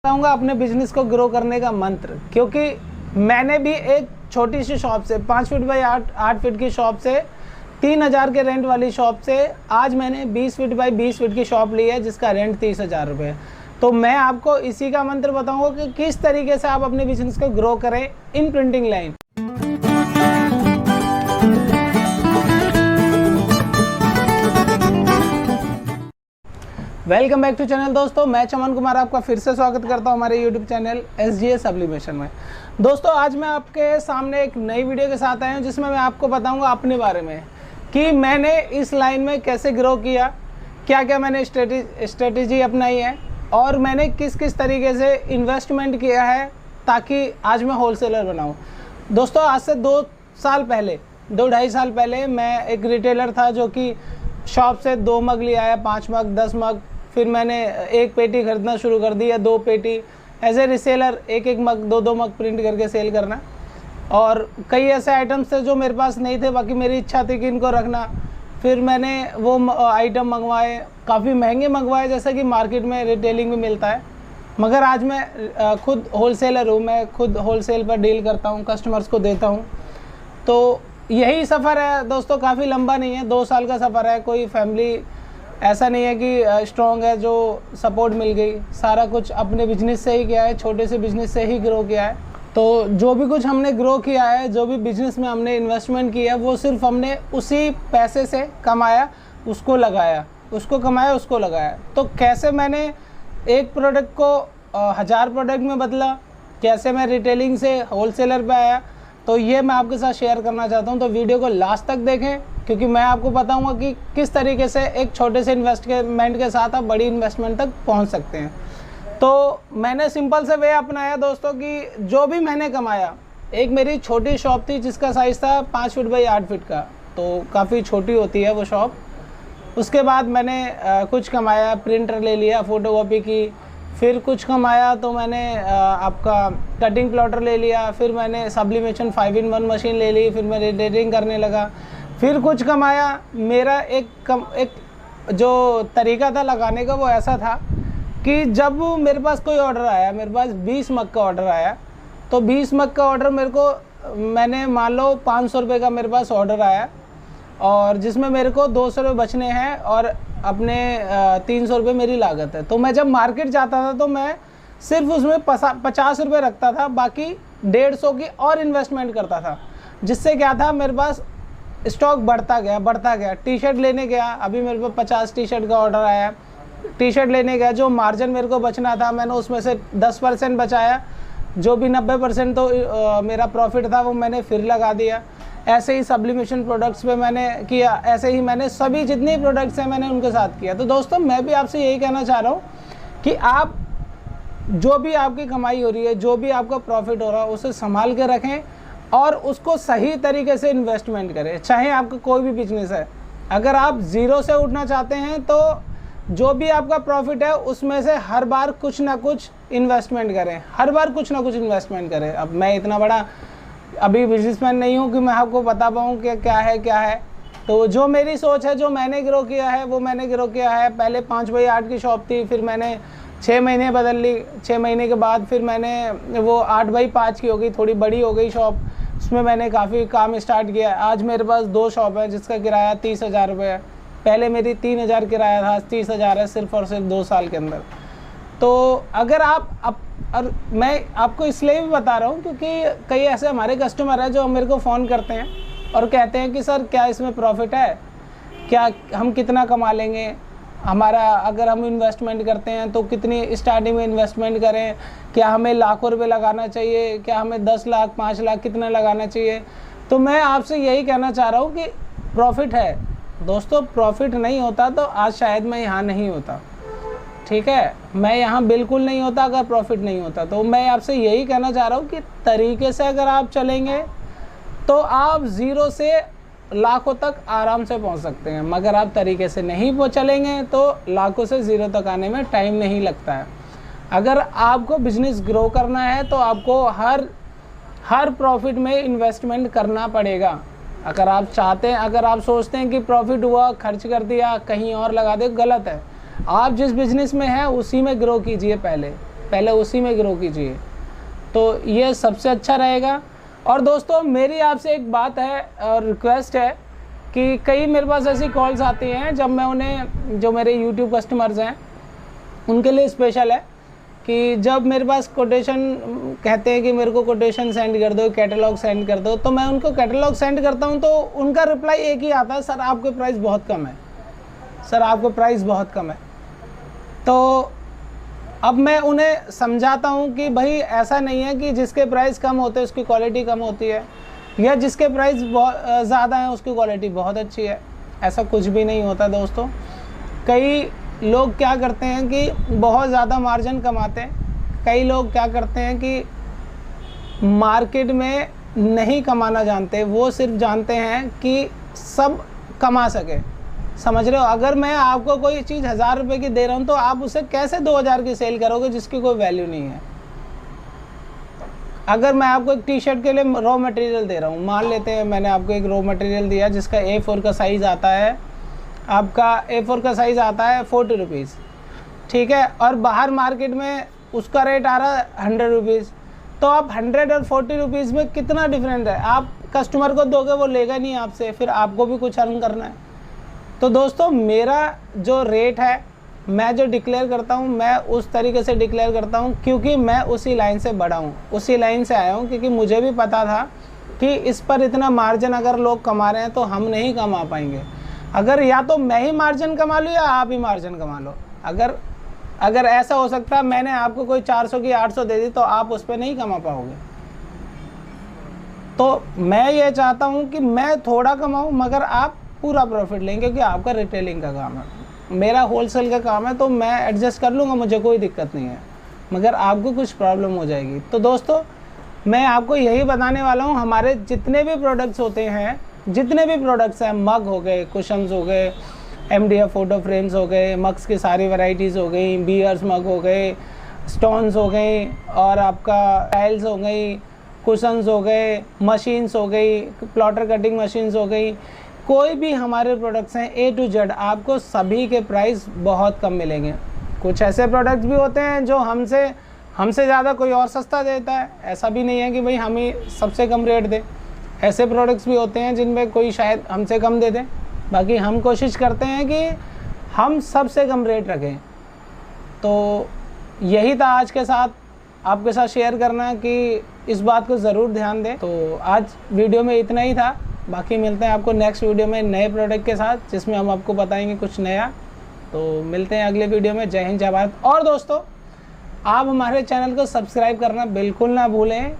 बताऊंगा अपने बिजनेस को ग्रो करने का मंत्र, क्योंकि मैंने भी एक छोटी सी शॉप से 5 फीट बाई 8 फीट की शॉप से 3000 के रेंट वाली शॉप से आज मैंने 20 फीट बाई 20 फीट की शॉप ली है जिसका रेंट 30,000 रुपये। तो मैं आपको इसी का मंत्र बताऊंगा कि किस तरीके से आप अपने बिजनेस को ग्रो करें in printing line. Welcome back to channel दोस्तों, मैं चमन कुमार आपका फिर से स्वागत करता हूं हमारे यूट्यूब चैनल SGA सब्लिमेशन में। दोस्तों आज मैं आपके सामने एक नई वीडियो के साथ आया हूं जिसमें मैं आपको बताऊंगा अपने बारे में कि मैंने इस लाइन में कैसे ग्रो किया, क्या क्या मैंने स्ट्रेटेजी अपनाई है और मैंने किस किस तरीके से इन्वेस्टमेंट किया है ताकि आज मैं होलसेलर बनाऊँ। दोस्तों आज से 2-2.5 साल पहले मैं एक रिटेलर था जो कि शॉप से 2 मग ले आया, 5 मग, 10 मग, फिर मैंने एक पेटी खरीदना शुरू कर दिया, 2 पेटी एज ए रिसेलर, एक मग 2 मग प्रिंट करके सेल करना। और कई ऐसे आइटम्स थे जो मेरे पास नहीं थे, बाकी मेरी इच्छा थी कि इनको रखना। फिर मैंने वो आइटम मंगवाए, काफ़ी महंगे मंगवाए जैसा कि मार्केट में रिटेलिंग में मिलता है, मगर आज मैं खुद होलसेलर हूँ, मैं खुद होलसेल पर डील करता हूँ, कस्टमर्स को देता हूँ। तो यही सफ़र है दोस्तों, काफ़ी लंबा नहीं है, 2 साल का सफ़र है। कोई फैमिली ऐसा नहीं है कि स्ट्रॉन्ग है जो सपोर्ट मिल गई, सारा कुछ अपने बिजनेस से ही किया है, छोटे से बिजनेस से ही ग्रो किया है। तो जो भी कुछ हमने ग्रो किया है, जो भी बिजनेस में हमने इन्वेस्टमेंट किया है, वो सिर्फ हमने उसी पैसे से कमाया, उसको लगाया, उसको कमाया, उसको लगाया। तो कैसे मैंने एक प्रोडक्ट को 1000 प्रोडक्ट में बदला, कैसे मैं रिटेलिंग से होलसेलर पे आया, तो ये मैं आपके साथ शेयर करना चाहता हूँ। तो वीडियो को लास्ट तक देखें क्योंकि मैं आपको बताऊंगा कि किस तरीके से एक छोटे से इन्वेस्टमेंट के साथ आप बड़ी इन्वेस्टमेंट तक पहुंच सकते हैं। तो मैंने सिंपल से वे अपनाया दोस्तों कि जो भी मैंने कमाया, एक मेरी छोटी शॉप थी जिसका साइज़ था 5 फीट बाई 8 फीट का, तो काफ़ी छोटी होती है वो शॉप। उसके बाद मैंने कुछ कमाया, प्रिंटर ले लिया, फ़ोटोकॉपी की, फिर कुछ कमाया तो मैंने आपका कटिंग प्लॉटर ले लिया, फिर मैंने सब्लिमेशन 5-in-1 मशीन ले ली, फिर मैं रिटेलिंग करने लगा। फिर कुछ कमाया, मेरा एक जो तरीका था लगाने का वो ऐसा था कि जब मेरे पास कोई ऑर्डर आया, मेरे पास 20 मग का ऑर्डर आया, तो 20 मग का ऑर्डर मैंने मान लो 500 रुपये का मेरे पास ऑर्डर आया और जिसमें मेरे को 200 रुपये बचने हैं और अपने 300 रुपये मेरी लागत है। तो मैं जब मार्केट जाता था तो मैं सिर्फ उसमें 50 रुपये रखता था, बाकी 150 की और इन्वेस्टमेंट करता था, जिससे क्या था मेरे पास स्टॉक बढ़ता गया। टी शर्ट लेने गया, अभी मेरे पास 50 टी शर्ट का ऑर्डर आया, टी शर्ट लेने गया, जो मार्जिन मेरे को बचना था मैंने उसमें से 10% बचाया, जो भी 90% तो मेरा प्रॉफिट था वो मैंने फिर लगा दिया। ऐसे ही सब्लिमेशन प्रोडक्ट्स पे मैंने किया, ऐसे ही मैंने सभी जितने प्रोडक्ट्स हैं मैंने उनके साथ किया। तो दोस्तों मैं भी आपसे यही कहना चाह रहा हूँ कि आप जो भी आपकी कमाई हो रही है, जो भी आपका प्रॉफिट हो रहा है, उसे संभाल के रखें और उसको सही तरीके से इन्वेस्टमेंट करें। चाहे आपका कोई भी बिजनेस है, अगर आप ज़ीरो से उठना चाहते हैं तो जो भी आपका प्रॉफिट है उसमें से हर बार कुछ ना कुछ इन्वेस्टमेंट करें, अब मैं इतना बड़ा अभी बिजनेसमैन नहीं हूँ कि मैं आपको बता पाऊँ कि क्या है। तो जो मेरी सोच है, जो मैंने ग्रो किया है वो मैंने ग्रो किया है। पहले 5 बाई 8 की शॉप थी, फिर मैंने 6 महीने बदल ली, 6 महीने के बाद फिर मैंने वो 8 बाई 5 की हो गई, थोड़ी बड़ी हो गई शॉप, उसमें मैंने काफ़ी काम स्टार्ट किया। आज मेरे पास 2 शॉप है जिसका किराया 30,000 रुपये है, पहले मेरी 3,000 किराया था, 30,000 है सिर्फ और सिर्फ 2 साल के अंदर। तो अगर और मैं आपको इसलिए भी बता रहा हूँ क्योंकि कई ऐसे हमारे कस्टमर हैं जो मेरे को फ़ोन करते हैं और कहते हैं कि सर क्या इसमें प्रॉफिट है, क्या हम कितना कमा लेंगे, हमारा अगर हम इन्वेस्टमेंट करते हैं तो कितनी स्टार्टिंग में इन्वेस्टमेंट करें, क्या हमें लाखों रुपए लगाना चाहिए, क्या हमें 10 लाख 5 लाख कितना लगाना चाहिए। तो मैं आपसे यही कहना चाह रहा हूँ कि प्रॉफिट है दोस्तों, प्रॉफिट नहीं होता तो आज शायद मैं यहाँ नहीं होता, ठीक है, मैं यहाँ बिल्कुल नहीं होता अगर प्रॉफिट नहीं होता। तो मैं आपसे यही कहना चाह रहा हूँ कि तरीके से अगर आप चलेंगे तो आप ज़ीरो से लाखों तक आराम से पहुँच सकते हैं, मगर आप तरीके से नहीं चलेंगे तो लाखों से ज़ीरो तक आने में टाइम नहीं लगता है। अगर आपको बिजनेस ग्रो करना है तो आपको हर प्रॉफिट में इन्वेस्टमेंट करना पड़ेगा। अगर आप चाहते हैं, अगर आप सोचते हैं कि प्रॉफिट हुआ खर्च कर दिया कहीं और लगा दे, गलत है। आप जिस बिज़नेस में हैं उसी में ग्रो कीजिए पहले, पहले उसी में ग्रो कीजिए, तो ये सबसे अच्छा रहेगा। और दोस्तों मेरी आपसे एक बात है और रिक्वेस्ट है कि कई मेरे पास ऐसी कॉल्स आती हैं जब मैं उन्हें, जो मेरे यूट्यूब कस्टमर्स हैं उनके लिए स्पेशल है कि जब मेरे पास कोटेशन कहते हैं कि मेरे को कोटेशन सेंड कर दो, कैटलॉग सेंड कर दो, तो मैं उनको कैटलॉग सेंड करता हूं तो उनका रिप्लाई एक ही आता है, सर आपके प्राइस बहुत कम है, सर आपको प्राइस बहुत कम है। तो अब मैं उन्हें समझाता हूं कि भाई ऐसा नहीं है कि जिसके प्राइस कम होते हैं उसकी क्वालिटी कम होती है, या जिसके प्राइस बहुत ज़्यादा है उसकी क्वालिटी बहुत अच्छी है, ऐसा कुछ भी नहीं होता दोस्तों। कई लोग क्या करते हैं कि बहुत ज़्यादा मार्जिन कमाते हैं, कई लोग क्या करते हैं कि मार्केट में नहीं कमाना जानते, वो सिर्फ जानते हैं कि सब कमा सके, समझ रहे हो। अगर मैं आपको कोई चीज़ 1000 रुपये की दे रहा हूँ तो आप उसे कैसे 2000 की सेल करोगे जिसकी कोई वैल्यू नहीं है। अगर मैं आपको एक टी शर्ट के लिए रॉ मटेरियल दे रहा हूँ, मान लेते हैं मैंने आपको एक रॉ मटेरियल दिया जिसका A4 का साइज़ आता है, आपका A4 का साइज़ आता है 40 रुपीज़, ठीक है, और बाहर मार्केट में उसका रेट आ रहा है 100 रुपीज़, तो आप 100 और 40 रुपीज़ में कितना डिफरेंट है। आप कस्टमर को दोगे वो लेगा नहीं आपसे, फिर आपको भी कुछ अर्न करना है। तो दोस्तों मेरा जो रेट है, मैं जो डिक्लेयर करता हूँ, मैं उस तरीके से डिक्लेयर करता हूँ क्योंकि मैं उसी लाइन से बड़ा हूँ, उसी लाइन से आया हूँ, क्योंकि मुझे भी पता था कि इस पर इतना मार्जिन अगर लोग कमा रहे हैं तो हम नहीं कमा पाएंगे। अगर या तो मैं ही मार्जिन कमा लूँ या आप ही मार्जिन कमा लो, अगर ऐसा हो सकता है मैंने आपको कोई 400 की 800 दे दी तो आप उस पर नहीं कमा पाओगे। तो मैं ये चाहता हूँ कि मैं थोड़ा कमाऊँ मगर आप पूरा प्रॉफिट लें, क्योंकि आपका रिटेलिंग का काम है, मेरा होलसेल का काम है, तो मैं एडजस्ट कर लूँगा, मुझे कोई दिक्कत नहीं है, मगर आपको कुछ प्रॉब्लम हो जाएगी। तो दोस्तों मैं आपको यही बताने वाला हूँ, हमारे जितने भी प्रोडक्ट्स होते हैं, जितने भी प्रोडक्ट्स हैं, मग हो गए, कुशन्स हो गए, MDF फोटो फ्रेम्स हो गए, मग्स की सारी वैरायटीज़ हो गई, बियर्स मग हो गए, स्टोन्स हो गई, और आपका टाइल्स हो गई, कुशन्स हो गए, मशीन्स हो गई, प्लॉटर कटिंग मशीन्स हो गई, कोई भी हमारे प्रोडक्ट्स हैं A to Z, आपको सभी के प्राइस बहुत कम मिलेंगे। कुछ ऐसे प्रोडक्ट्स भी होते हैं जो हमसे ज़्यादा कोई और सस्ता देता है, ऐसा भी नहीं है कि भाई हम ही सबसे कम रेट दे। ऐसे प्रोडक्ट्स भी होते हैं जिनमें कोई शायद हमसे कम दे दे, बाकी हम कोशिश करते हैं कि हम सबसे कम रेट रखें। तो यही था आज के साथ आपके साथ शेयर करना कि इस बात को ज़रूर ध्यान दें। तो आज वीडियो में इतना ही था, बाकी मिलते हैं आपको नेक्स्ट वीडियो में नए प्रोडक्ट के साथ, जिसमें हम आपको बताएंगे कुछ नया। तो मिलते हैं अगले वीडियो में। जय हिंद, जय भारत। और दोस्तों आप हमारे चैनल को सब्सक्राइब करना बिल्कुल ना भूलें।